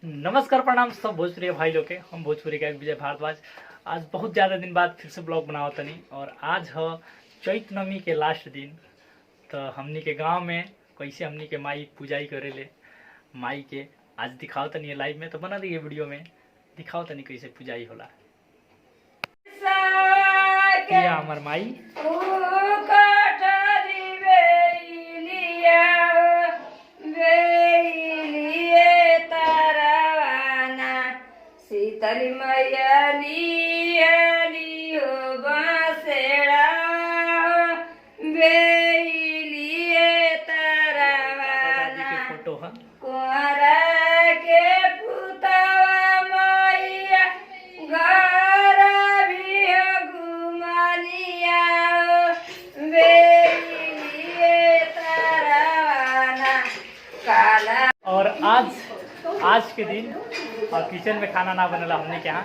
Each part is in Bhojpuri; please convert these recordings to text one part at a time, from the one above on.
नमस्कार प्रणाम सब भोजपुरी भाई लोग के। हम भोजपुरी का विजय भारद्वाज। आज बहुत ज़्यादा दिन बाद फिर से ब्लॉग बनाओ तनी और आज है चैत नवमी के लास्ट दिन। तो हमनी के गांव में कैसे हमनी के माई पूजाई करेले माई के आज दिखाओ तनी लाइव में। तो बना दिए वीडियो में दिखाओ तनी कैसे पूजाई होला। किया हमार माई शीतली मैया लियो बसेड़ा बेलिए तरवाना फोटो है कुंवरा के पुतवा मैया घर भी घुमलिया बेलिए तरवाना काला। और आज के दिन और किचन में खाना ना बनेला हमने के यहाँ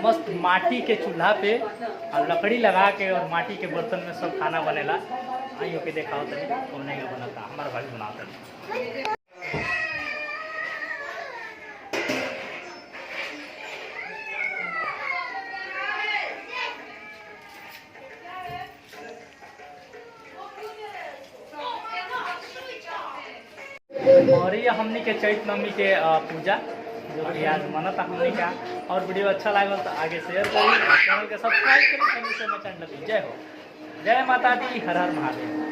मस्त माटी के चूल्हा पे और लकड़ी लगा के और माटी के बर्तन में सब खाना बनेला। आइयो के देखाओ तनी हमने के बनाता हमारा भाई बनाता। और ये हमने के चैत नवमी के पूजा जो कि आज मनता हमने का। और वीडियो अच्छा लगा तो आगे शेयर करिए, चैनल के सब्सक्राइब करिए। जय हो, जय माता दी, हर हर महादेव।